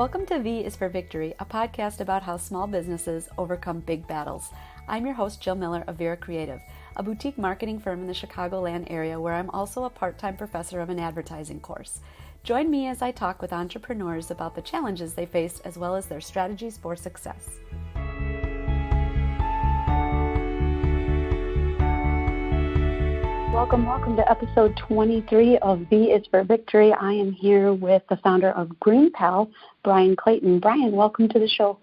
Welcome to V is for Victory, a podcast about how small businesses overcome big battles. I'm your host, Jill Miller of Vera Creative, a boutique marketing firm in the Chicagoland area where I'm also a part-time professor of an advertising course. Join me as I talk with entrepreneurs about the challenges they faced as well as their strategies for success. Welcome to episode 23 of V is for Victory. I am here with the founder of GreenPal, Brian Clayton. Brian, welcome to the show.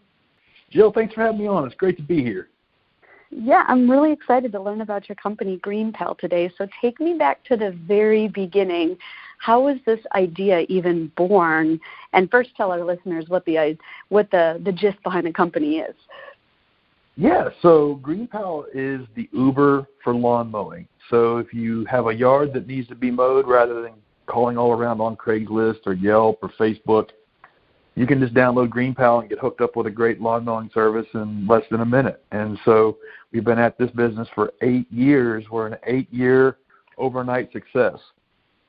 Jill, thanks for having me on. It's great to be here. Yeah, I'm really excited to learn about your company, GreenPal, today. So take me back to the very beginning. How was this idea even born? And first tell our listeners what the gist behind the company is. Yeah, so GreenPal is the Uber for lawn mowing. So if you have a yard that needs to be mowed, rather than calling all around on Craigslist or Yelp or Facebook, you can just download GreenPal and get hooked up with a great lawn mowing service in less than a minute. And so we've been at this business for 8 years. We're an 8-year overnight success.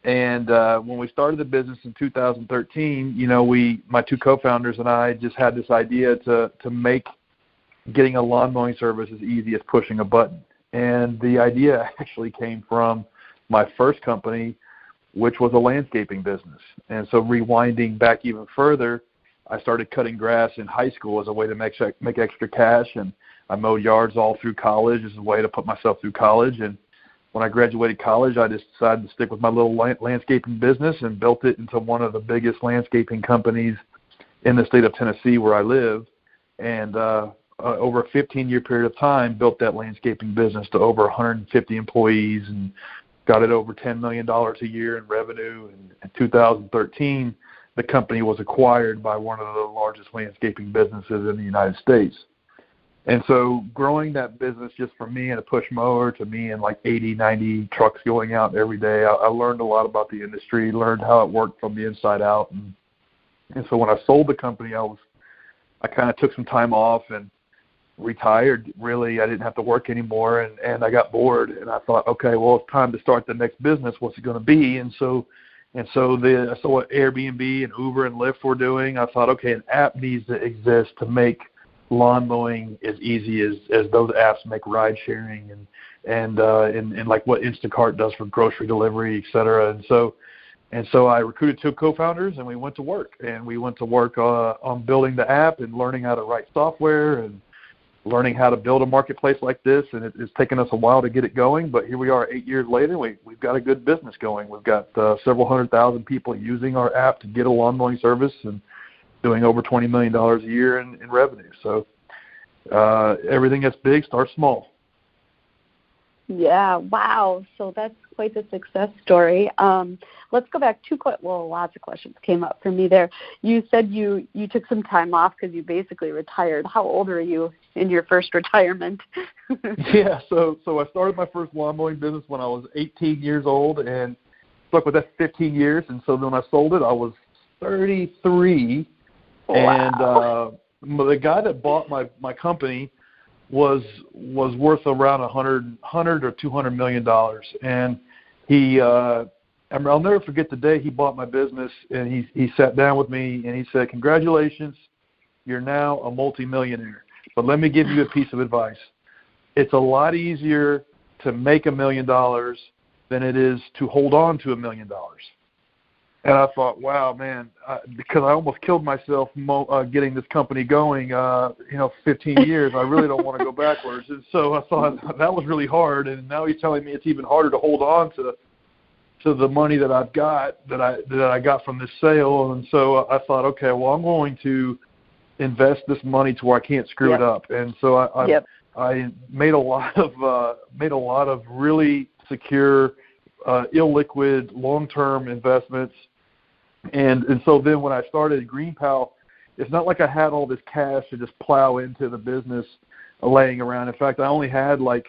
And when we started the business in 2013, my two co-founders and I just had this idea to make getting a lawn mowing service as easy as pushing a button. And the idea actually came from my first company, which was a landscaping business. And so rewinding back even further, I started cutting grass in high school as a way to make extra cash, and I mowed yards all through college as a way to put myself through college. And when I graduated college, I just decided to stick with my little landscaping business and built it into one of the biggest landscaping companies in the state of Tennessee where I live. And over a 15-year period of time, built that landscaping business to over 150 employees and got it over $10 million a year in revenue. And in 2013, the company was acquired by one of the largest landscaping businesses in the United States. And so growing that business just from me and a push mower to me and like 80, 90 trucks going out every day, I learned a lot about the industry, learned how it worked from the inside out. And so when I sold the company, I kind of took some time off and retired. Really, I didn't have to work anymore, and I got bored, and I thought, okay, well, it's time to start the next business. What's it going to be? And so I saw what Airbnb and Uber and Lyft were doing. I thought, okay, an app needs to exist to make lawn mowing as easy as those apps make ride sharing and like what Instacart does for grocery delivery, et cetera. And so I recruited two co-founders, and we went to work. And we went to work on building the app and learning how to write software and learning how to build a marketplace like this. And it's taken us a while to get it going, but here we are 8 years later. We've got a good business going. We've got several 100,000 people using our app to get a lawn mowing service and doing over $20 million a year in revenue. So everything that's big starts small. Yeah, wow. So that's quite a success story. Let's go back lots of questions came up for me there. You said you took some time off because you basically retired. How old are you in your first retirement? Yeah, so I started my first lawn mowing business when I was 18 years old and stuck with that 15 years. And so then when I sold it, I was 33. Wow. And the guy that bought my company was worth around $100 or $200 million. And I'll never forget the day he bought my business, and he sat down with me and he said, "Congratulations, you're now a multimillionaire. But let me give you a piece of advice. It's a lot easier to make $1 million than it is to hold on to $1 million." And I thought, wow, man, because I almost killed myself getting this company going, 15 years. I really don't want to go backwards. And so I thought that was really hard. And now he's telling me it's even harder to hold on to the money that I've got, that I got from this sale. And so I thought, okay, well, I'm going to invest this money to where I can't screw it up. And so I made a lot of really secure, illiquid, long-term investments. And so then when I started GreenPal, it's not like I had all this cash to just plow into the business laying around. In fact, I only had like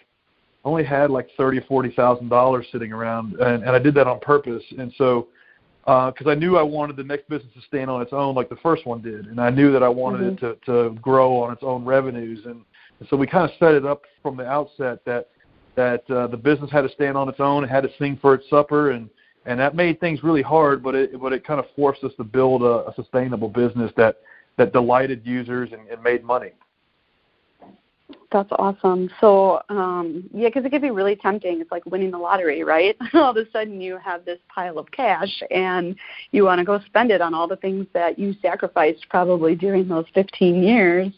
$30,000 or $40,000 sitting around, and I did that on purpose. And so because I knew I wanted the next business to stand on its own like the first one did, and I knew that I wanted it to grow on its own revenues. And so we kind of set it up from the outset that the business had to stand on its own, it had to sing for its supper, and And that made things really hard, but it kind of forced us to build a sustainable business that delighted users and made money. That's awesome. So, because it can be really tempting. It's like winning the lottery, right? All of a sudden you have this pile of cash and you want to go spend it on all the things that you sacrificed probably during those 15 years.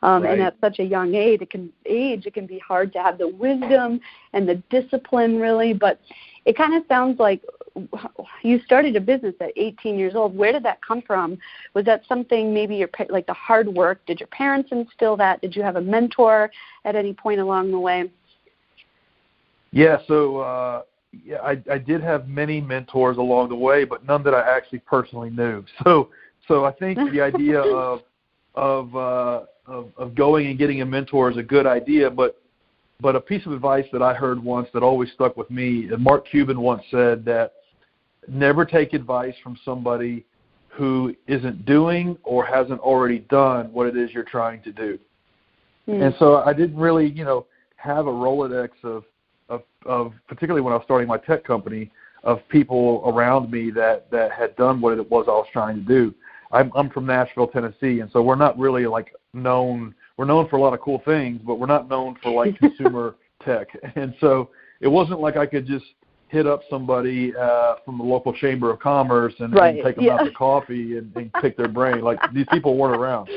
Right. And at such a young age, it can be hard to have the wisdom and the discipline, really. But it kind of sounds like you started a business at 18 years old. Where did that come from? Was that something maybe like the hard work? Did your parents instill that? Did you have a mentor at any point along the way? Yeah, so I did have many mentors along the way, but none that I actually personally knew. So I think the idea of going and getting a mentor is a good idea, but a piece of advice that I heard once that always stuck with me, and Mark Cuban once said that never take advice from somebody who isn't doing or hasn't already done what it is you're trying to do. And so I didn't really, have a Rolodex of particularly when I was starting my tech company, of people around me that had done what it was I was trying to do. I'm from Nashville, Tennessee, and so we're not really known. We're known for a lot of cool things, but we're not known for consumer tech. And so it wasn't like I could just hit up somebody from the local chamber of commerce and take them out to coffee and pick their brain. These people weren't around.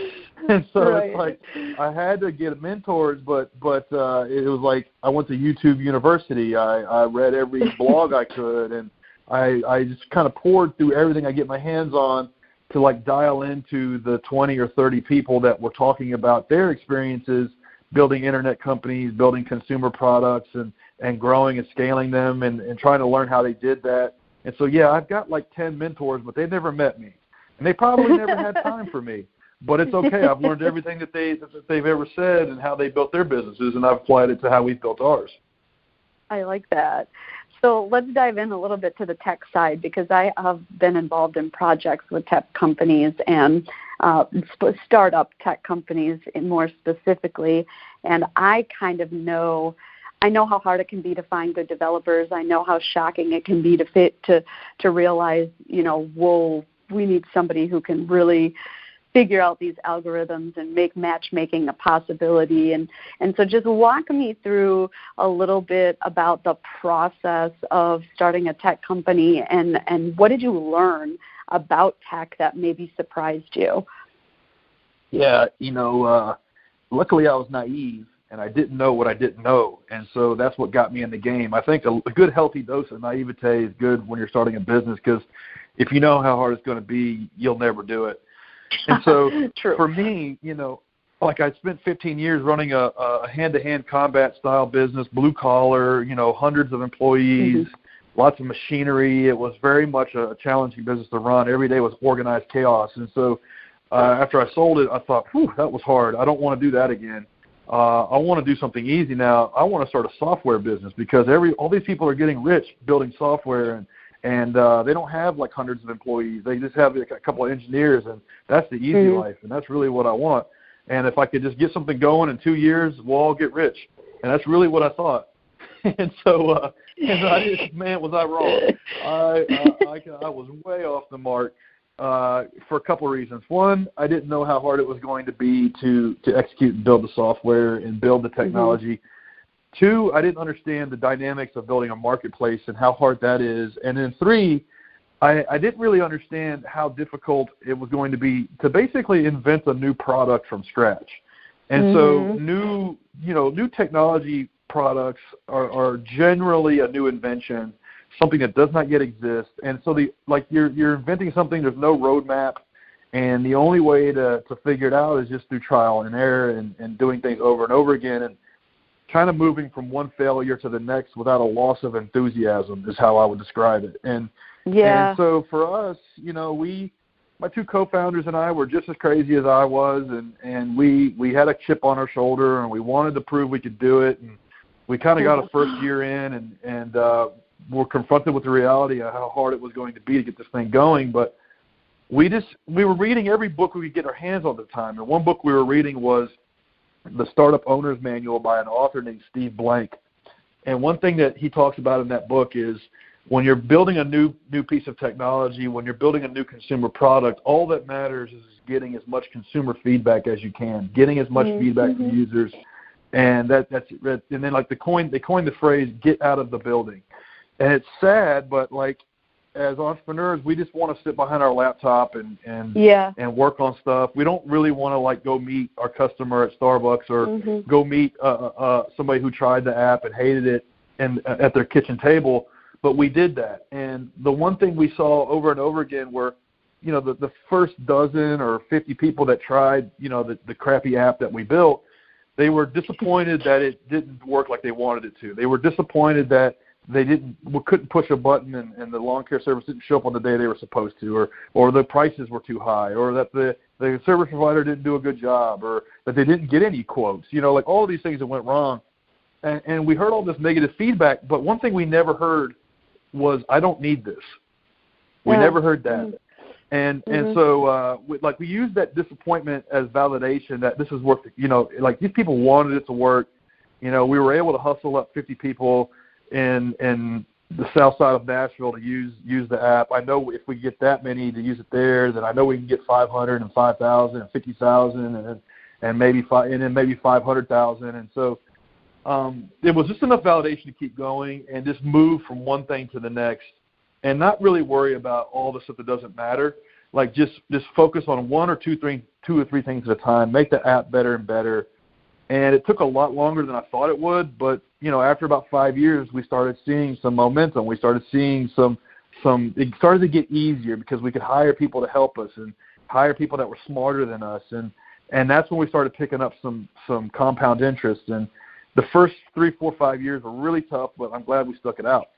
And so it's like I had to get mentors, but it was like I went to YouTube University. I read every blog I could, and I just kind of poured through everything I get my hands on to dial into the 20 or 30 people that were talking about their experiences building internet companies, building consumer products, and growing and scaling them and trying to learn how they did that. And so, I've got 10 mentors, but they've never met me. And they probably never had time for me. But it's okay. I've learned everything that they've ever said and how they built their businesses, and I've applied it to how we've built ours. I like that. So let's dive in a little bit to the tech side, because I have been involved in projects with tech companies and startup tech companies more specifically, and I kind of know how hard it can be to find good developers. I know how shocking it can be to realize, we need somebody who can really figure out these algorithms and make matchmaking a possibility. And so just walk me through a little bit about the process of starting a tech company and what did you learn about tech that maybe surprised you? Yeah, luckily I was naive and I didn't know what I didn't know. And so that's what got me in the game. I think a good healthy dose of naivete is good when you're starting a business, because if you know how hard it's going to be, you'll never do it. And so for me, I spent 15 years running a hand-to-hand combat style business, blue collar, hundreds of employees, lots of machinery. It was very much a challenging business to run. Every day was organized chaos. And so after I sold it, I thought, that was hard. I don't want to do that again. I want to do something easy now. I want to start a software business, because all these people are getting rich building software, and they don't have hundreds of employees. They just have a couple of engineers, and that's the easy life, and that's really what I want. And if I could just get something going in 2 years, we'll all get rich. And that's really what I thought. And so, man, was I wrong. I was way off the mark for a couple of reasons. One, I didn't know how hard it was going to be to execute and build the software and build the technology. Two, I didn't understand the dynamics of building a marketplace and how hard that is. And then three, I didn't really understand how difficult it was going to be to basically invent a new product from scratch. And so new technology products are generally a new invention, something that does not yet exist. And so you're inventing something, there's no roadmap, and the only way to figure it out is just through trial and error and doing things over and over again, and kind of moving from one failure to the next without a loss of enthusiasm is how I would describe it. And so for us, my two co-founders and I were just as crazy as I was, and we had a chip on our shoulder, and we wanted to prove we could do it. And we kind of got a first year in, and were confronted with the reality of how hard it was going to be to get this thing going. But we were reading every book we could get our hands on at the time. And one book we were reading was The Startup Owner's Manual by an author named Steve Blank. And one thing that he talks about in that book is when you're building a new piece of technology, when you're building a new consumer product, all that matters is getting as much consumer feedback as you can, getting as much feedback from users, and that's and then like they coined the phrase "get out of the building," and it's sad, but like as entrepreneurs, we just want to sit behind our laptop and work on stuff. We don't really want to like go meet our customer at Starbucks or go meet somebody who tried the app and hated it and at their kitchen table. But we did that, and the one thing we saw over and over again were, you know, the first dozen or 50 people that tried, you know, the crappy app that we built, they were disappointed that it didn't work like they wanted it to. They were disappointed that they couldn't push a button and the lawn care service didn't show up on the day they were supposed to, or the prices were too high, or that the service provider didn't do a good job, or that they didn't get any quotes. You know, like all of these things that went wrong. And we heard all this negative feedback, but one thing we never heard was, I don't need this. We never heard that. And so we used that disappointment as validation that this is worth it. You know, like these people wanted it to work. You know, we were able to hustle up 50 people in the south side of Nashville to use the app. I know if we get that many to use it there, then I know we can get 500 and 5,000 and 50,000 and maybe 500,000. And so it was just enough validation to keep going and just move from one thing to the next and not really worry about all the stuff that doesn't matter. Like just focus on one or two or three things at a time, make the app better and better. And it took a lot longer than I thought it would, but you know, after about 5 years, we started seeing some momentum. We started seeing it started to get easier because we could hire people to help us and hire people that were smarter than us. And that's when we started picking up some compound interest. And the first 3, 4, 5 years were really tough, but I'm glad we stuck it out.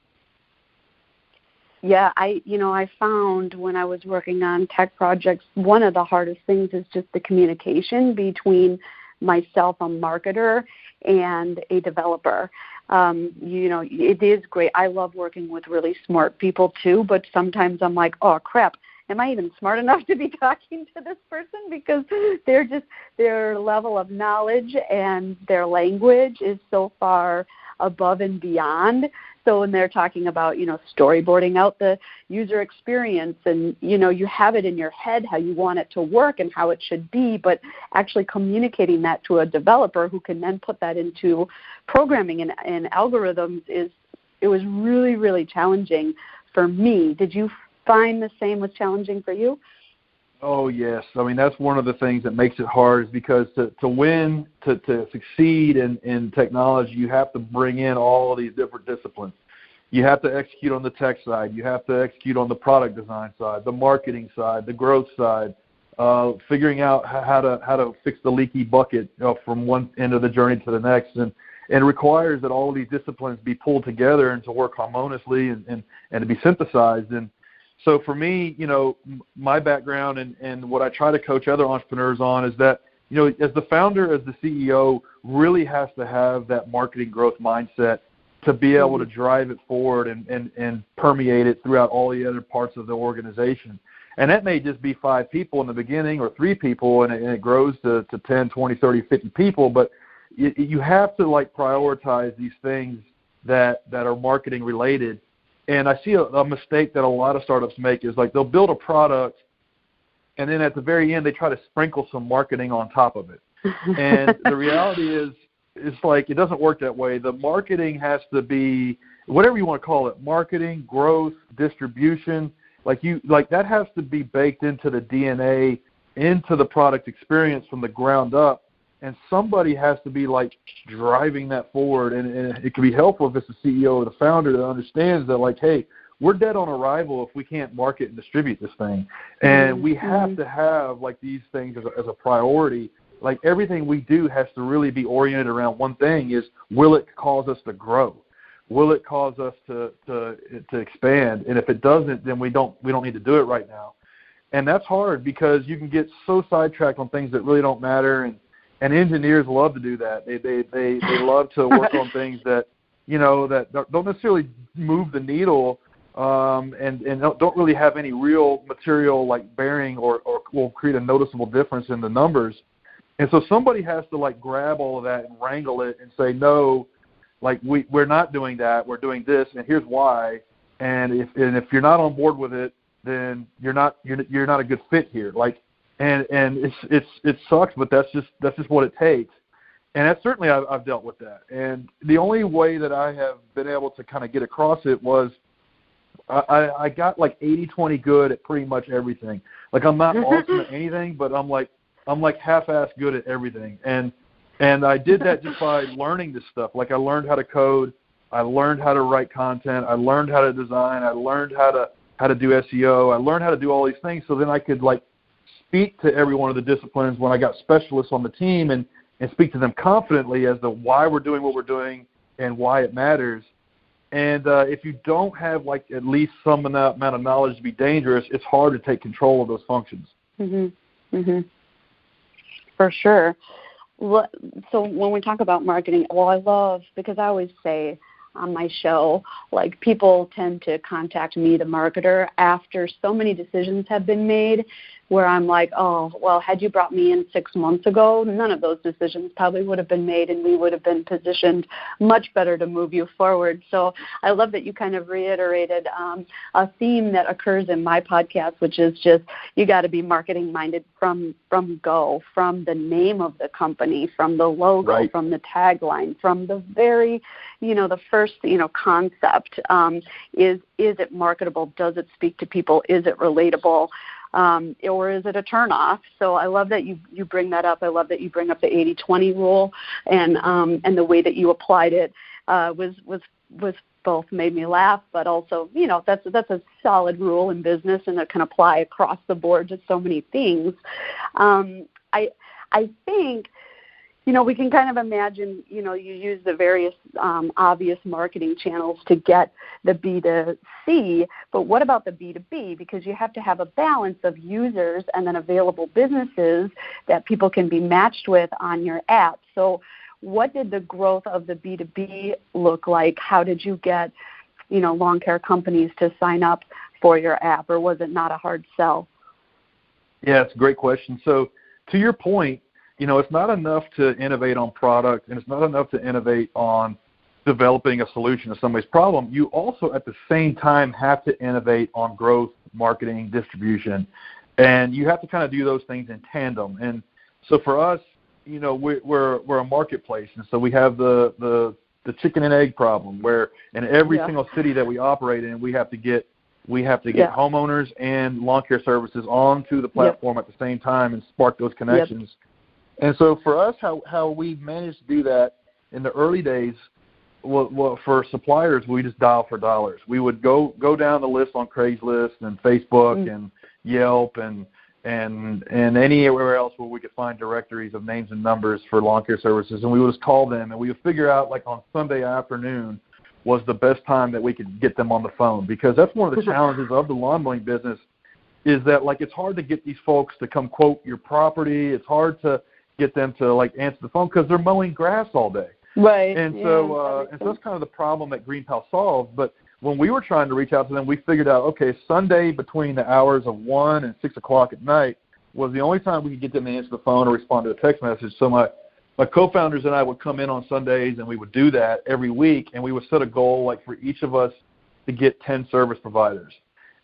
Yeah, I found when I was working on tech projects, one of the hardest things is just the communication between myself, a marketer, and a developer. You know, it is great. I love working with really smart people too, but sometimes I'm like, oh crap, am I even smart enough to be talking to this person? Because their level of knowledge and their language is so far above and beyond. So when they're talking about, you know, storyboarding out the user experience and, you know, you have it in your head how you want it to work and how it should be, but actually communicating that to a developer who can then put that into programming and algorithms it was really, really challenging for me. Did you find the same was challenging for you? Oh, yes. I mean, that's one of the things that makes it hard is because to win, to succeed in technology, you have to bring in all of these different disciplines. You have to execute on the tech side. You have to execute on the product design side, the marketing side, the growth side, figuring out how to fix the leaky bucket, you know, from one end of the journey to the next. And it requires that all of these disciplines be pulled together and to work harmoniously and to be synthesized. And so for me, you know, my background and what I try to coach other entrepreneurs on is that, you know, as the founder, as the CEO, really has to have that marketing growth mindset to be able to drive it forward and permeate it throughout all the other parts of the organization. And that may just be 5 people in the beginning or 3 people, and it grows to 10, 20, 30, 50 people. But you have to, like, prioritize these things that are marketing related. And I see a mistake that a lot of startups make is, like, they'll build a product, and then at the very end they try to sprinkle some marketing on top of it. And the reality is, it's like it doesn't work that way. The marketing has to be whatever you want to call it, marketing, growth, distribution. Like that has to be baked into the DNA, into the product experience from the ground up. And somebody has to be, like, driving that forward. And it can be helpful if it's the CEO or the founder that understands that, like, hey, we're dead on arrival if we can't market and distribute this thing. And we have to have, like, these things as a priority. Like, everything we do has to really be oriented around one thing: is will it cause us to grow? Will it cause us to expand? And if it doesn't, then we don't need to do it right now. And that's hard because you can get so sidetracked on things that really don't matter. And engineers love to do that. They love to work on things that, you know, that don't necessarily move the needle, and don't really have any real material, like, bearing or will create a noticeable difference in the numbers. And so somebody has to, like, grab all of that and wrangle it and say, no, like, we're not doing that. We're doing this, and here's why. and if you're not on board with it, then you're not a good fit here. Like, and it sucks, but that's just what it takes. And that's certainly I've dealt with that. And the only way that I have been able to kind of get across it was I got like 80-20 good at pretty much everything. Like, I'm not awesome at anything, but I'm like half-assed good at everything. And I did that just by learning this stuff. Like, I learned how to code, I learned how to write content, I learned how to design, I learned how to do SEO, I learned how to do all these things, so then I could like speak to every one of the disciplines when I got specialists on the team and speak to them confidently as to why we're doing what we're doing and why it matters. And if you don't have like at least some amount of knowledge to be dangerous, it's hard to take control of those functions. For sure. So when we talk about marketing, I love, because I always say on my show, like, people tend to contact me, the marketer, after so many decisions have been made, where I'm like, oh, well, had you brought me in 6 months ago, none of those decisions probably would have been made, and we would have been positioned much better to move you forward. So I love that you kind of reiterated a theme that occurs in my podcast, which is just, you got to be marketing minded from go, from the name of the company, from the logo, right, from the tagline, from the very, the first, concept. Is it marketable? Does it speak to people? Is it relatable? Or is it a turnoff? So I love that you bring that up. I love that you bring up the 80-20 rule, and the way that you applied it was both made me laugh, but also, that's a solid rule in business, and it can apply across the board to so many things. I think, we can kind of imagine, you use the various obvious marketing channels to get the B2C, but what about the B2B? Because you have to have a balance of users and then available businesses that people can be matched with on your app. So what did the growth of the B2B look like? How did you get, lawn care companies to sign up for your app, or was it not a hard sell? Yeah, it's a great question. So to your point, it's not enough to innovate on product, and it's not enough to innovate on developing a solution to somebody's problem. You also, at the same time, have to innovate on growth, marketing, distribution, and you have to kind of do those things in tandem. And so for us, we're a marketplace, and so we have the chicken and egg problem, where in every single city that we operate in, we have to get homeowners and lawn care services onto the platform at the same time and spark those connections. And so for us, how we managed to do that in the early days, well, for suppliers, we just dial for dollars. We would go down the list on Craigslist and Facebook and Yelp and anywhere else where we could find directories of names and numbers for lawn care services, and we would just call them, and we would figure out, like, on Sunday afternoon was the best time that we could get them on the phone, because that's one of the challenges of the lawn mowing business, is that, like, it's hard to get these folks to come quote your property. It's hard to get them to, like, answer the phone because they're mowing grass all day. Right. And so that's kind of the problem that GreenPal solved. But when we were trying to reach out to them, we figured out, okay, Sunday between the hours of 1 and 6 o'clock at night was the only time we could get them to answer the phone or respond to a text message. So my co-founders and I would come in on Sundays, and we would do that every week, and we would set a goal, like, for each of us to get 10 service providers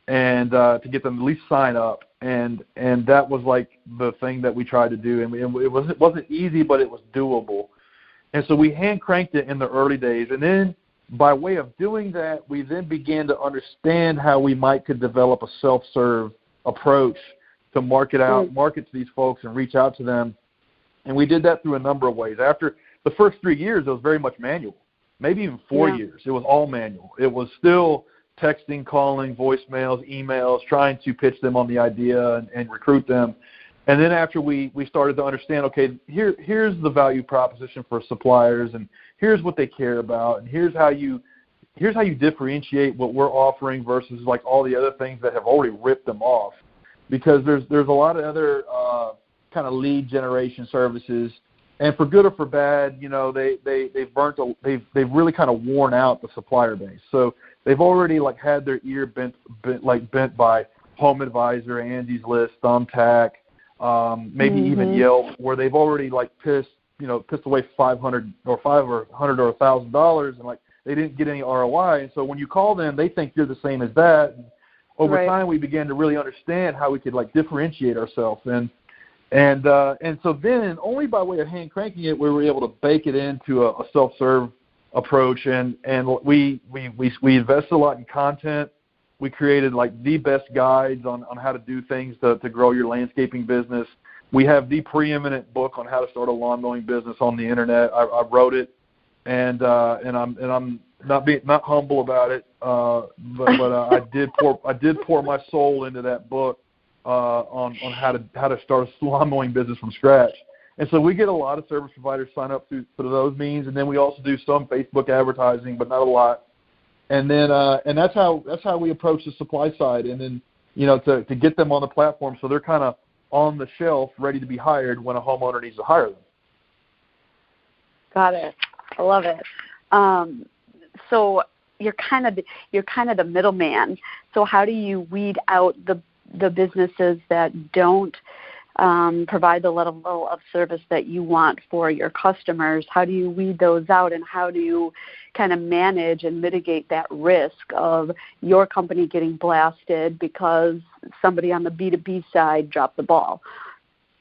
and to get them at least sign up. And that was, like, the thing that we tried to do. And it wasn't easy, but it was doable. And so we hand-cranked it in the early days. And then by way of doing that, we then began to understand how we could develop a self-serve approach to market to these folks and reach out to them. And we did that through a number of ways. After the first 3 years, it was very much manual. Maybe even 4 years, it was all manual. It was still texting, calling, voicemails, emails, trying to pitch them on the idea and recruit them. And then after we started to understand, okay, here's the value proposition for suppliers, and here's what they care about, and here's how you differentiate what we're offering versus, like, all the other things that have already ripped them off. Because there's a lot of other kind of lead generation services, and for good or for bad, they've really kind of worn out the supplier base. So they've already, like, had their ear bent by Home Advisor, Angie's List, Thumbtack, maybe even Yelp, where they've already, like, pissed away $500 or $1,000, and, like, they didn't get any ROI. And so when you call them, they think you're the same as that. And over time, we began to really understand how we could like differentiate ourselves. And so then only by way of hand cranking it, we were able to bake it into a self-serve approach. And we invested a lot in content. We created like the best guides on how to do things to grow your landscaping business. We have the preeminent book on how to start a lawn mowing business on the internet. I wrote it, and I'm not humble about it, but I did pour my soul into that book on how to start a lawn mowing business from scratch. And so we get a lot of service providers sign up through those means, and then we also do some Facebook advertising, but not a lot. And then and that's how we approach the supply side, and then to get them on the platform so they're kind of on the shelf ready to be hired when a homeowner needs to hire them. Got it. I love it. So you're kind of the middleman. So how do you weed out the businesses that don't provide the level of service that you want for your customers? How do you weed those out, and how do you kind of manage and mitigate that risk of your company getting blasted because somebody on the B2B side dropped the ball?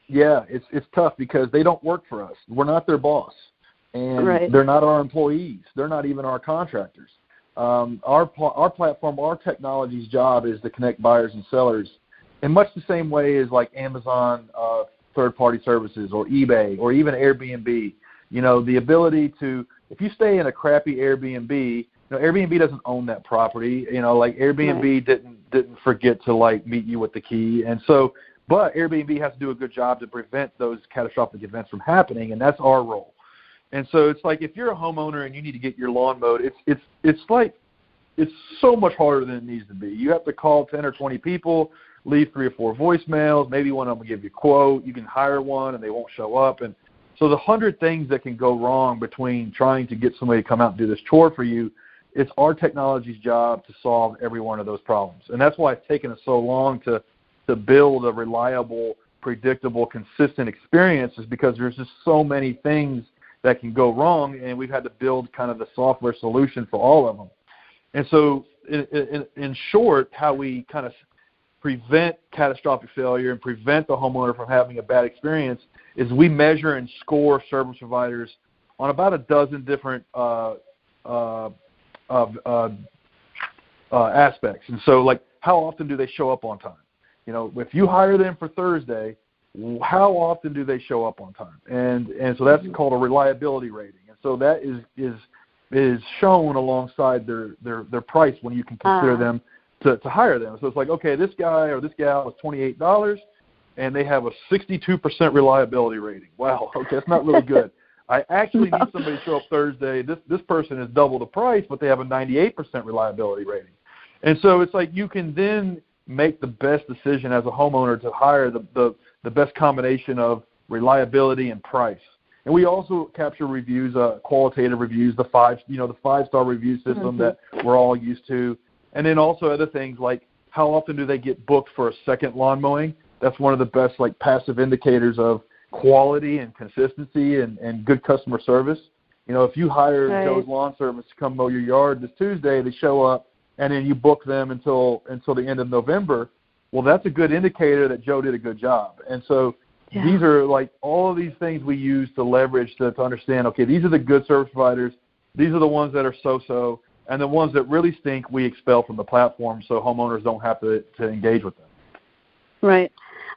Yeah, it's tough because they don't work for us. We're not their boss, and they're not our employees. They're not even our contractors. Our platform, our technology's job is to connect buyers and sellers in much the same way as like Amazon third-party services or eBay or even Airbnb. The ability to, if you stay in a crappy Airbnb, Airbnb doesn't own that property. Like Airbnb didn't forget to like meet you with the key, and so, but Airbnb has to do a good job to prevent those catastrophic events from happening, and that's our role. And so it's like if you're a homeowner and you need to get your lawn mowed, it's so much harder than it needs to be. You have to call 10 or 20 people, leave 3 or 4 voicemails. Maybe one of them will give you a quote. You can hire one and they won't show up. And so the 100 things that can go wrong between trying to get somebody to come out and do this chore for you, it's our technology's job to solve every one of those problems. And that's why it's taken us so long to build a reliable, predictable, consistent experience, is because there's just so many things that can go wrong, and we've had to build kind of the software solution for all of them. And so in short, how we kind of prevent catastrophic failure and prevent the homeowner from having a bad experience is we measure and score service providers on about a dozen different aspects. And so, like, how often do they show up on time? If you hire them for Thursday, how often do they show up on time? And so that's called a reliability rating. And so that is shown alongside their price when you can consider them to hire them. So it's like, okay, this guy or this gal is $28 and they have a 62% reliability rating. Wow, okay, that's not really good. I actually need somebody to show up Thursday. This person is double the price, but they have a 98% reliability rating. And so it's like you can then make the best decision as a homeowner to hire the best combination of reliability and price. And we also capture reviews, qualitative reviews, the 5-star review system that we're all used to. And then also other things like how often do they get booked for a second lawn mowing? That's one of the best like passive indicators of quality and consistency and good customer service. If you hire Joe's Lawn Service to come mow your yard this Tuesday, they show up and then you book them until the end of November. Well, that's a good indicator that Joe did a good job. And so these are like all of these things we use to leverage to understand, okay, these are the good service providers. These are the ones that are so-so. And the ones that really stink, we expel from the platform so homeowners don't have to engage with them. Right.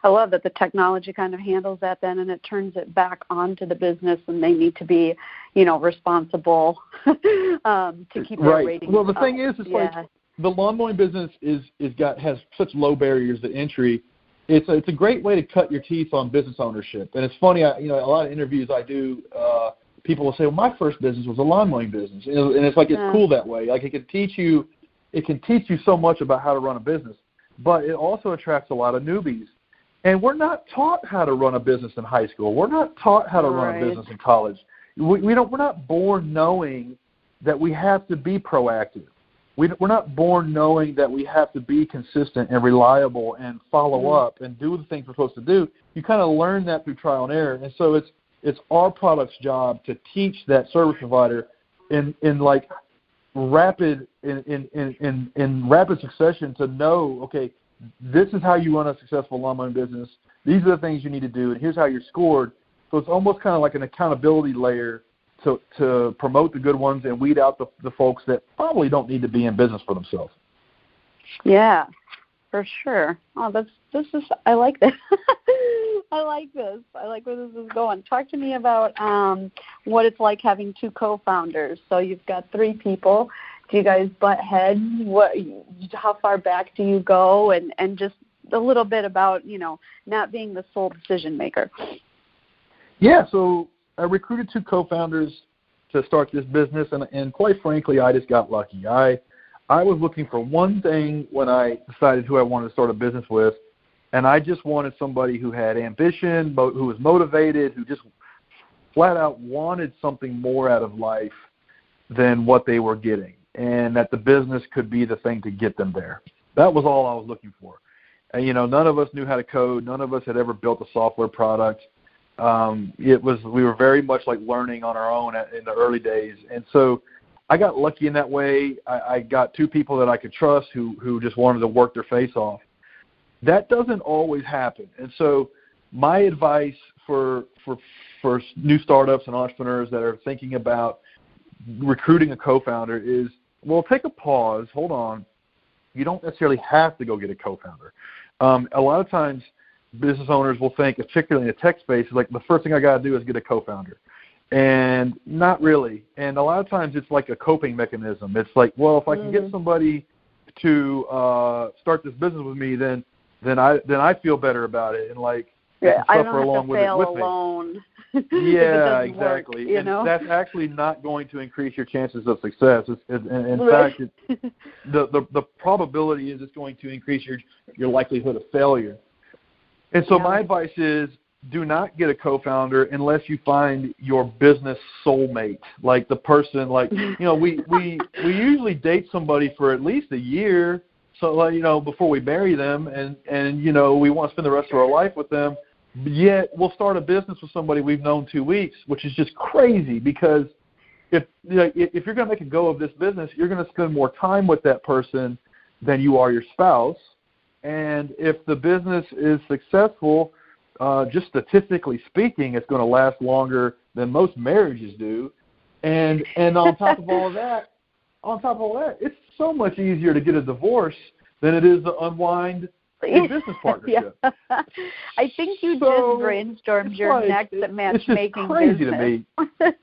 I love that the technology kind of handles that then, and it turns it back onto the business, and they need to be, responsible to keep their rating. Well, the thing is, it's like the lawn mowing business has such low barriers to entry. It's a great way to cut your teeth on business ownership. And it's funny, a lot of interviews I do, people will say, well, my first business was a lawn mowing business. And it's like, it's cool that way. Like it can teach you so much about how to run a business, but it also attracts a lot of newbies. And we're not taught how to run a business in high school. We're not taught how to run a business in college. We're not born knowing that we have to be proactive. We're not born knowing that we have to be consistent and reliable and follow up and do the things we're supposed to do. You kind of learn that through trial and error. And so it's our product's job to teach that service provider in like rapid in rapid succession to know, okay, this is how you run a successful lawn mowing business. These are the things you need to do, and here's how you're scored. So it's almost kind of like an accountability layer to promote the good ones and weed out the folks that probably don't need to be in business for themselves. Yeah, for sure. Oh, I like this. I like this. I like where this is going. Talk to me about what it's like having two co-founders. So you've got three people. Do you guys butt heads? How far back do you go? And just a little bit about, not being the sole decision maker. Yeah, so I recruited two co-founders to start this business, and quite frankly, I just got lucky. I was looking for one thing when I decided who I wanted to start a business with, and I just wanted somebody who had ambition, who was motivated, who just flat out wanted something more out of life than what they were getting, and that the business could be the thing to get them there. That was all I was looking for. And, none of us knew how to code. None of us had ever built a software product. We were very much like learning on our own in the early days. And so I got lucky in that way. I got two people that I could trust who just wanted to work their face off. That doesn't always happen. And so my advice for new startups and entrepreneurs that are thinking about recruiting a co-founder is, well, take a pause, hold on. You don't necessarily have to go get a co-founder. A lot of times business owners will think, particularly in the tech space, like the first thing I got to do is get a co-founder. And not really. And a lot of times it's like a coping mechanism. It's like, well, if I can get somebody to start this business with me, then I feel better about it, and like I don't have to fail alone. Yeah, exactly. Work, and that's actually not going to increase your chances of success. In fact, the probability is it's going to increase your likelihood of failure. And so my advice is, do not get a co-founder unless you find your business soulmate, like the person, like, we usually date somebody for at least a year, so before we marry them, and we want to spend the rest of our life with them. Yet we'll start a business with somebody we've known 2 weeks, which is just crazy, because if you're going to make a go of this business, you're going to spend more time with that person than you are your spouse. And if the business is successful, just statistically speaking, it's going to last longer than most marriages do. And on top of all that, it's so much easier to get a divorce than it is to unwind a business partnership. Yeah. I think you just brainstormed your next matchmaking business. It's crazy business. to me.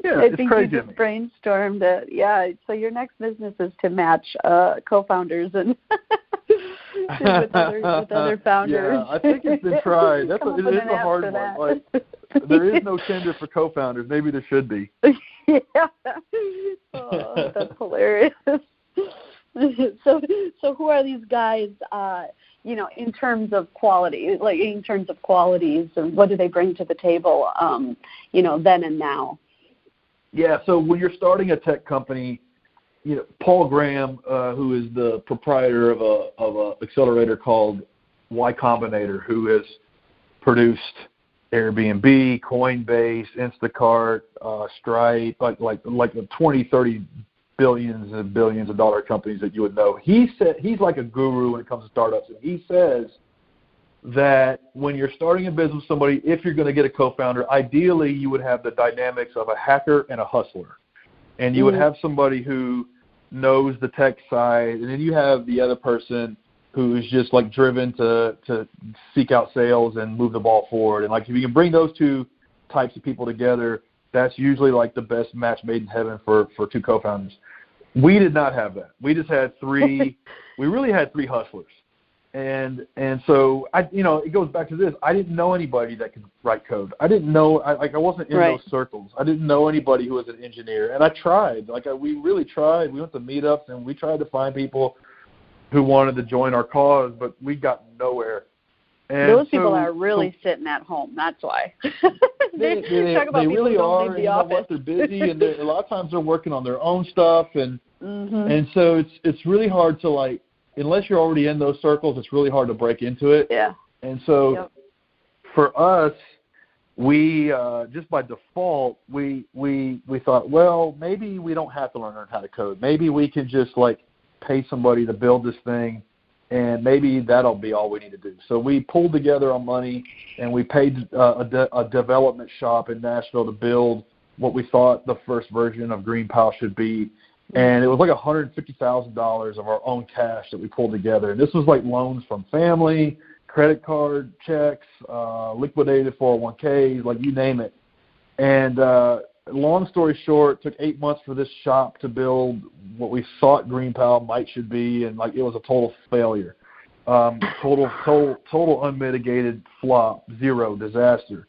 Yeah, I think you just brainstormed it. Yeah, so your next business is to match co-founders and with other founders. Yeah, I think it's been tried. It is a hard one. Like, there is no Tinder for co-founders. Maybe there should be. Yeah. Oh, that's hilarious. So who are these guys, in terms of quality, like in terms of qualities, and what do they bring to the table, then and now? Yeah, so when you're starting a tech company, Paul Graham, who is the proprietor of a accelerator called Y Combinator, who has produced Airbnb, Coinbase, Instacart, Stripe, like the 20, 30 billions and billions of dollar companies that you would know. He said he's like a guru when it comes to startups, and he says that when you're starting a business with somebody, if you're going to get a co-founder, ideally you would have the dynamics of a hacker and a hustler, and you would have somebody who knows the tech side, and then you have the other person who's just like driven to seek out sales and move the ball forward. And like if you can bring those two types of people together, that's usually like the best match made in heaven for two co-founders. We did not have that. We just had three. We really had three hustlers, and so it goes back to this. I didn't know anybody that could write code. I didn't know. I wasn't in those circles. I didn't know anybody who was an engineer, and I tried. We really tried. We went to meetups and we tried to find people who wanted to join our cause, but we got nowhere. And those people are really sitting at home. That's why. they really are. They're busy, and a lot of times they're working on their own stuff, and so it's really hard to unless you're already in those circles, it's really hard to break into it. Yeah. And so for us, we just by default we thought, well, maybe we don't have to learn how to code. Maybe we can just like pay somebody to build this thing, and maybe that'll be all we need to do. So we pulled together our money, and we paid a development shop in Nashville to build what we thought the first version of GreenPal should be. And it was like $150,000 of our own cash that we pulled together. And this was like loans from family, credit card checks, liquidated 401ks, like you name it. And long story short, it took 8 months for this shop to build what we thought GreenPal should be, and like it was a total failure, total unmitigated flop, zero disaster.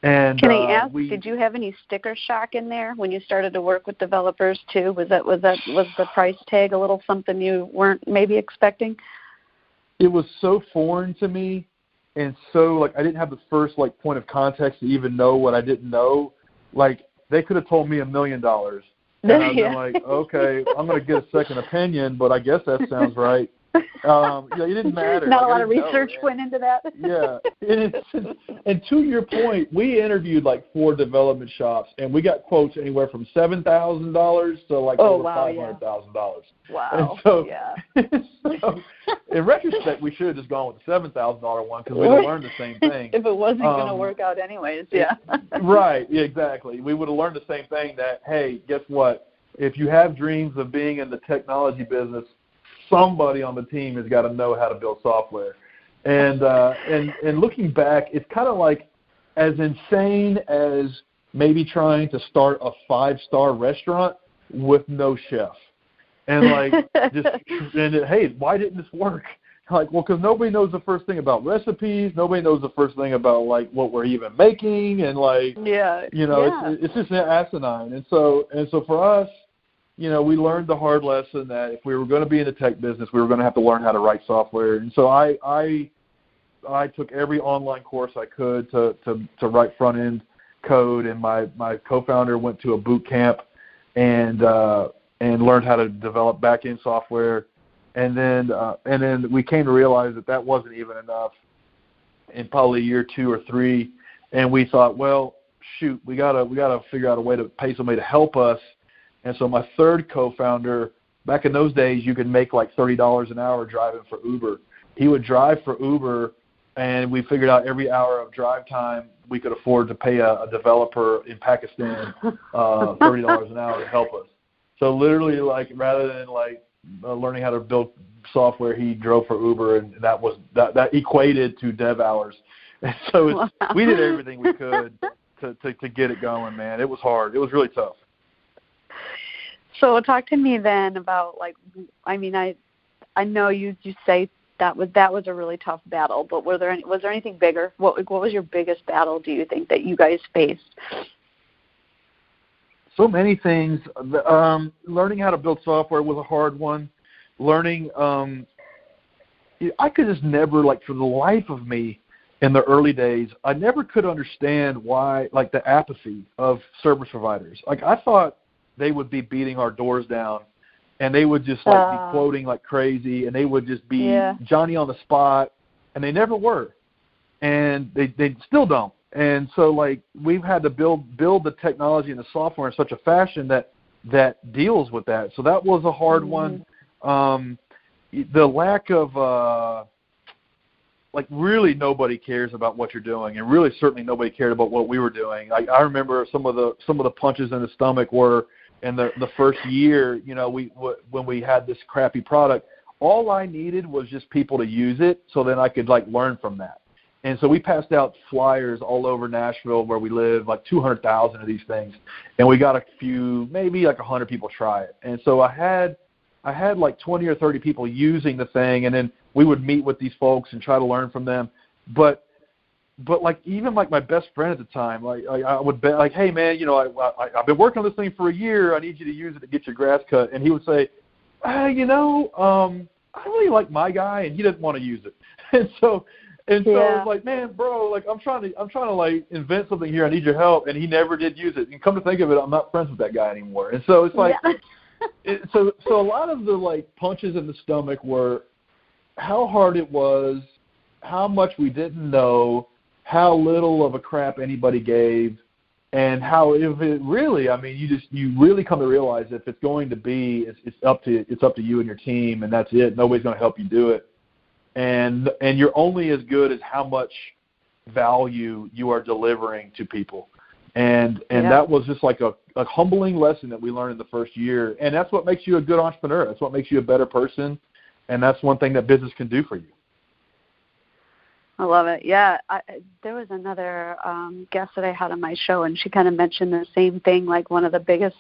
And can I ask, did you have any sticker shock in there when you started to work with developers too? Was the price tag a little something you weren't maybe expecting? It was so foreign to me, and so like I didn't have the first like point of context to even know what I didn't know. Like they could have told me $1 million, and I'd been like, okay, I'm going to get a second opinion, but I guess that sounds right. It didn't matter. Not a lot of research went into that. Yeah. And to your point, we interviewed like 4 development shops, and we got quotes anywhere from $7,000 to like over $500,000. Wow. And so, yeah. So, in retrospect, we should have just gone with the $7,000 one because we would have learned the same thing. If it wasn't going to work out anyways, yeah. Right. Yeah, exactly. We would have learned the same thing that, hey, guess what? If you have dreams of being in the technology business, somebody on the team has got to know how to build software. And looking back, it's kind of like as insane as maybe trying to start a 5-star restaurant with no chef. And like, hey, why didn't this work? Like, well, because nobody knows the first thing about recipes. Nobody knows the first thing about like what we're even making, and like, it's just asinine. And so for us, we learned the hard lesson that if we were going to be in the tech business, we were going to have to learn how to write software. And so I took every online course I could to write front end code, and my co-founder went to a boot camp and learned how to develop back end software. And then we came to realize that wasn't even enough in probably year 2 or 3. And we thought, well, shoot, we gotta figure out a way to pay somebody to help us. And so my third co-founder, back in those days, you could make like $30 an hour driving for Uber. He would drive for Uber, and we figured out every hour of drive time we could afford to pay a developer in Pakistan $30 an hour to help us. So literally, like, rather than like learning how to build software, he drove for Uber, and that equated to dev hours. And so we did everything we could to get it going, man. It was hard. It was really tough. So talk to me then about, like, I mean, I know you say that was a really tough battle, but was there anything bigger? What was your biggest battle, do you think, that you guys faced? So many things. Learning how to build software was a hard one. Learning, I could just never, like, for the life of me in the early days, I never could understand why, like, the apathy of service providers. Like, I thought they would be beating our doors down, and they would just like be quoting like crazy, and they would just be Johnny on the spot, and they never were, and they still don't. And so like we've had to build the technology and the software in such a fashion that deals with that. So that was a hard one. The lack of like really nobody cares about what you're doing, and really certainly nobody cared about what we were doing. I remember some of the punches in the stomach were in the first year. When we had this crappy product, all I needed was just people to use it, so then I could like learn from that. And so we passed out flyers all over Nashville where we live, like 200,000 of these things, and we got a few, maybe like 100 people try it. And so I had like 20 or 30 people using the thing, and then we would meet with these folks and try to learn from them. But like even like my best friend at the time, like I would be like, hey man, I've been working on this thing for a year. I need you to use it to get your grass cut. And he would say, I really like my guy, and he doesn't want to use it. And so I was like, man, bro, like I'm trying to like invent something here. I need your help. And he never did use it. And come to think of it, I'm not friends with that guy anymore. And so it's like, so a lot of the like punches in the stomach were how hard it was, how much we didn't know, how little of a crap anybody gave, and how if it really, I mean, you really come to realize if it's going to be, it's up to you and your team, and that's it. Nobody's going to help you do it, and you're only as good as how much value you are delivering to people. And that was just like a humbling lesson that we learned in the first year. And that's what makes you a good entrepreneur. That's what makes you a better person. And that's one thing that business can do for you. I love it. Yeah. There was another guest that I had on my show, and she kind of mentioned the same thing. Like one of the biggest,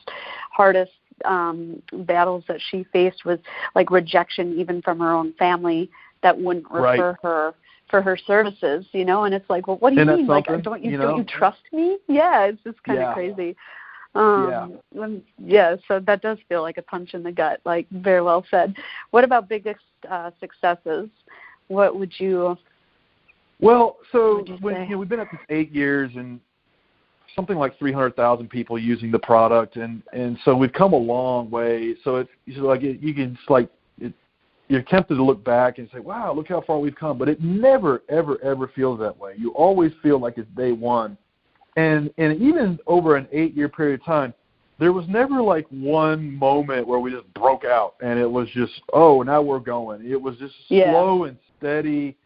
hardest battles that she faced was like rejection, even from her own family that wouldn't refer her for her services, you know, and it's like, well, what do you mean? Like, don't you trust me? Yeah, it's just kind of crazy. So that does feel like a punch in the gut, like very well said. What about biggest successes? What would you Well, so we've been at this 8 years and something like 300,000 people using the product, and so we've come a long way. So it's like you're tempted to look back and say, wow, look how far we've come. But it never, ever, ever feels that way. You always feel like it's day one. And even over an 8-year period of time, there was never like one moment where we just broke out and it was just, oh, now we're going. It was just slow and steady,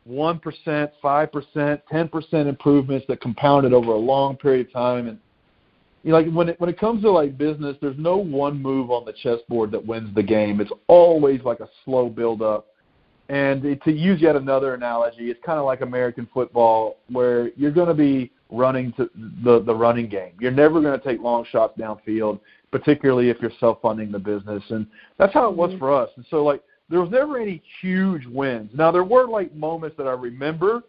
1%, 5%, 10% improvements that compounded over a long period of time. And you know, like when it comes to like business, there's no one move on the chessboard that wins the game. It's always like a slow build up. And to use yet another analogy, it's kind of like American football, where you're going to be running to the running game. You're never going to take long shots downfield, particularly if you're self-funding the business. And that's how it was for us. And so like there was never any huge wins. Now there were like moments that I remember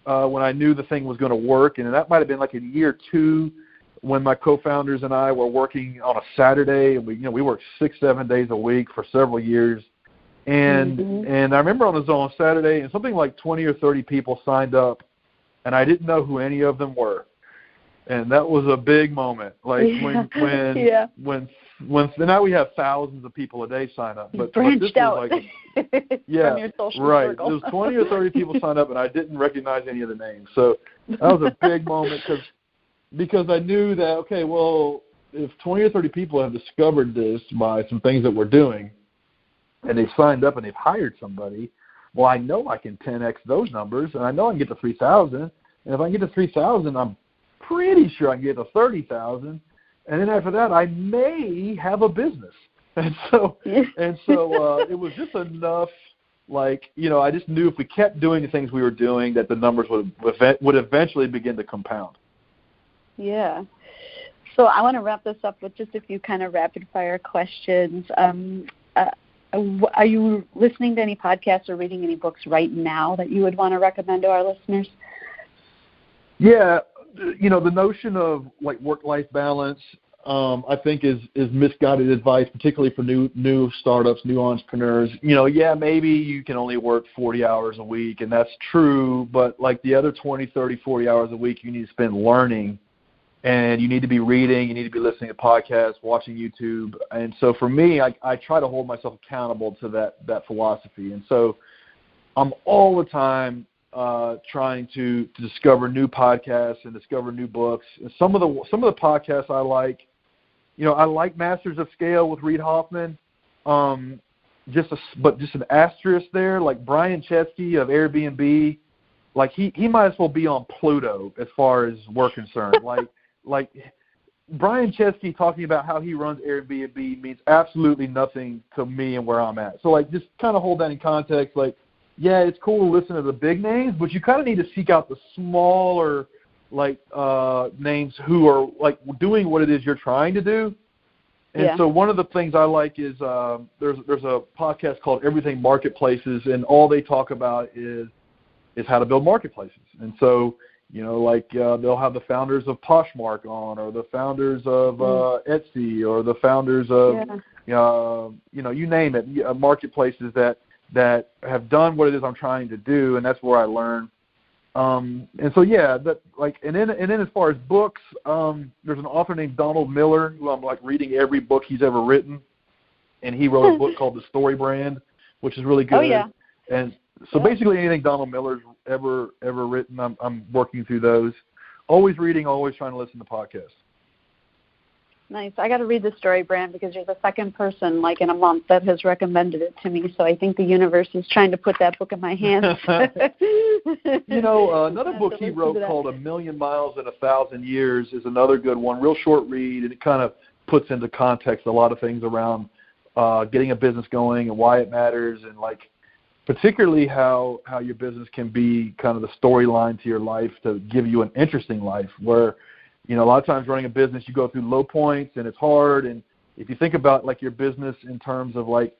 when I knew the thing was going to work, and that might have been like in year 2. When my co-founders and I were working on a Saturday, and we worked 6-7 days a week for several years, and I remember on a Saturday, and something like 20 or 30 people signed up, and I didn't know who any of them were, and that was a big moment. Like when now we have thousands of people a day sign up, but this was like from your social circle. There was 20 or 30 people signed up, and I didn't recognize any of the names, so that was a big moment because I knew that, okay, well, if 20 or 30 people have discovered this by some things that we're doing, and they've signed up and they've hired somebody, well, I know I can 10x those numbers, and I know I can get to 3,000. And if I can get to 3,000, I'm pretty sure I can get to 30,000. And then after that, I may have a business. And so it was just enough. Like, I just knew if we kept doing the things we were doing, that the numbers would eventually begin to compound. Yeah. So I want to wrap this up with just a few kind of rapid-fire questions. Are you listening to any podcasts or reading any books right now that you would want to recommend to our listeners? Yeah. The notion of like work-life balance, I think is misguided advice, particularly for new startups, new entrepreneurs. Maybe you can only work 40 hours a week, and that's true, but like the other 20, 30, 40 hours a week, you need to spend learning. And you need to be reading, you need to be listening to podcasts, watching YouTube. And so for me, I try to hold myself accountable to that philosophy. And so I'm all the time trying to discover new podcasts and discover new books. And some of the podcasts I like, I like Masters of Scale with Reid Hoffman. Just an asterisk there, like Brian Chesky of Airbnb, like he might as well be on Pluto as far as we're concerned. Like Brian Chesky talking about how he runs Airbnb means absolutely nothing to me and where I'm at. So like just kind of hold that in context. Like, yeah, it's cool to listen to the big names, but you kind of need to seek out the smaller like names who are like doing what it is you're trying to do. And so one of the things I like is there's a podcast called Everything Marketplaces, and all they talk about is how to build marketplaces. And so they'll have the founders of Poshmark on, or the founders of Etsy, or the founders of, you name it, marketplaces that have done what it is I'm trying to do, and that's where I learn. And then as far as books, there's an author named Donald Miller who I'm like reading every book he's ever written, and he wrote a book called The Story Brand, which is really good. Oh, yeah. And so basically anything Donald Miller's ever written. I'm working through those. Always reading, always trying to listen to podcasts. Nice. I got to read the story, Brand, because you're the second person, like, in a month that has recommended it to me. So I think the universe is trying to put that book in my hands. Another book he wrote called A Million Miles in 1,000 Years is another good one. Real short read, and it kind of puts into context a lot of things around getting a business going and why it matters, and like particularly how your business can be kind of the storyline to your life to give you an interesting life where, a lot of times running a business, you go through low points and it's hard. And if you think about like your business in terms of like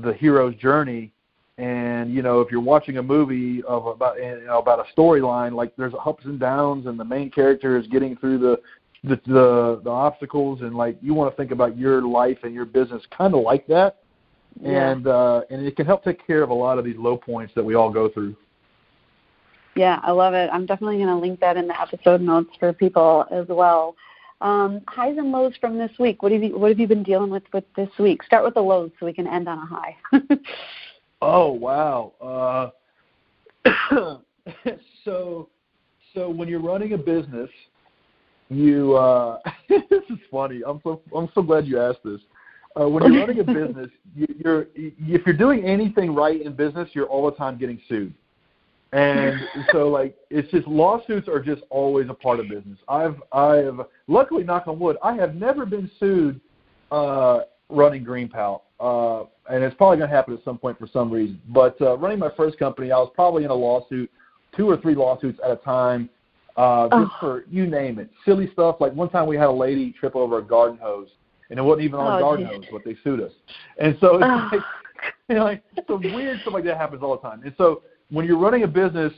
the hero's journey, and if you're watching a movie about a storyline, like there's ups and downs, and the main character is getting through the obstacles, and like you want to think about your life and your business kind of like that. Yeah. And it can help take care of a lot of these low points that we all go through. Yeah, I love it. I'm definitely going to link that in the episode notes for people as well. Highs and lows from this week. What have you been dealing with this week? Start with the lows so we can end on a high. Oh, wow. So when you're running a business, you this is funny. I'm so glad you asked this. When you're running a business, if you're doing anything right in business, you're all the time getting sued. And so, like, it's just lawsuits are just always a part of business. I've luckily, knock on wood, I have never been sued running GreenPal, and it's probably going to happen at some point for some reason. But running my first company, I was probably in a lawsuit, 2 or 3 lawsuits at a time, just for, you name it, silly stuff. Like one time we had a lady trip over a garden hose, and it wasn't even on a garden hose, but they sued us. And so it's like some weird stuff like that happens all the time. And so when you're running a business,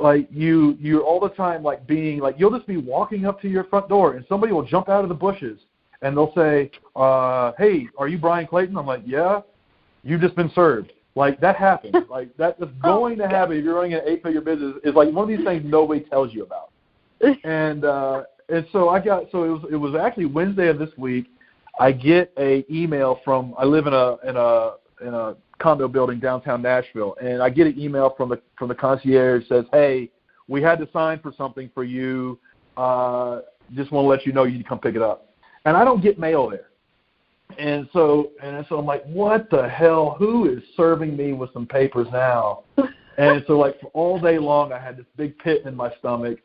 like you're all the time like being like, you'll just be walking up to your front door and somebody will jump out of the bushes and they'll say, hey, are you Brian Clayton? I'm like, yeah, you've just been served. Like that happens. Like that's going to happen if you're running an 8-figure business. It's like one of these things nobody tells you about. And so it was actually Wednesday of this week. I get a email from, I live in a condo building downtown Nashville, and I get an email from the concierge that says, hey, we had to sign for something for you. Just want to let you know you need to come pick it up. And I don't get mail there. And so I'm like, what the hell? Who is serving me with some papers now? And so like for all day long, I had this big pit in my stomach,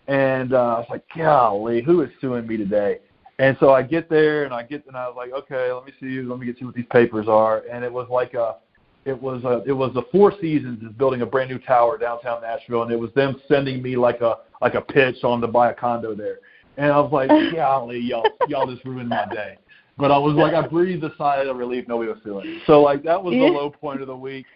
and I was like, golly, who is suing me today? And so I get there, and I was like, okay, let me see what these papers are. And it was like it was the Four Seasons is building a brand new tower downtown Nashville, and it was them sending me like a pitch on to buy a condo there. And I was like, golly, y'all just ruined my day. But I was like, I breathed a sigh of relief nobody was feeling it. So like that was the low point of the week.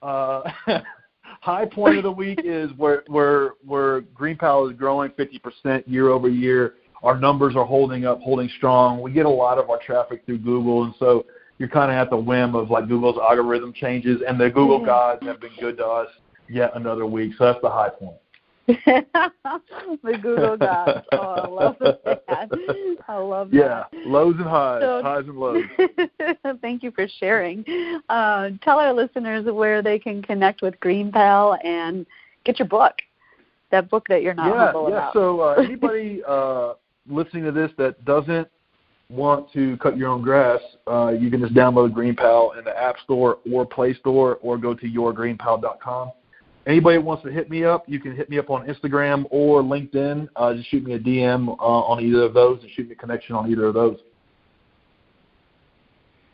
High point of the week is where GreenPal is growing 50% year over year. Our numbers are holding strong. We get a lot of our traffic through Google, and so you're kind of at the whim of like Google's algorithm changes, and the Google gods have been good to us yet another week. So that's the high point. The Google gods. Oh, I love that. I love that. Yeah, lows and highs, highs and lows. Thank you for sharing. Tell our listeners where they can connect with GreenPal and get your book, that book that you're not humble about. So anybody listening to this that doesn't want to cut your own grass, you can just download GreenPal in the App Store or Play Store, or go to yourgreenpal.com. Anybody wants to hit me up, you can hit me up on Instagram or LinkedIn. Just shoot me a DM on either of those, and shoot me a connection on either of those.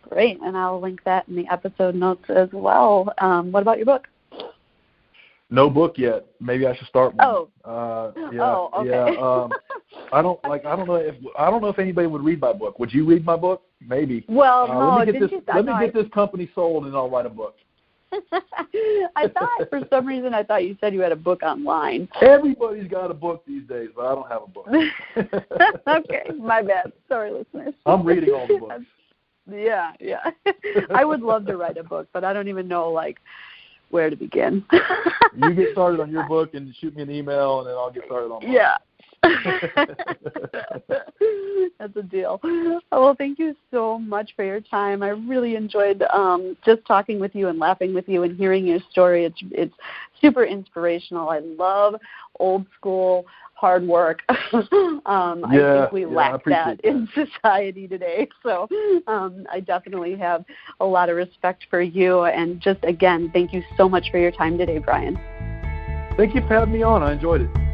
Great, and I'll link that in the episode notes as well. What about your book? No book yet. Maybe I should start one. Okay. Yeah. I don't know if anybody would read my book. Would you read my book? Maybe. Well, no. Let me get this company sold, and I'll write a book. I thought for some reason you said you had a book online. Everybody's got a book these days, but I don't have a book. Okay, my bad. Sorry, listeners. I'm reading all the books. Yeah. I would love to write a book, but I don't even know where to begin. You get started on your book and shoot me an email, and then I'll get started on mine. Yeah. That's a deal. Well, thank you so much for your time. I really enjoyed just talking with you and laughing with you and hearing your story. It's super inspirational. I love old school hard work. I think we lack that in society today. So I definitely have a lot of respect for you. And just, again, thank you so much for your time today, Brian. Thank you for having me on. I enjoyed it.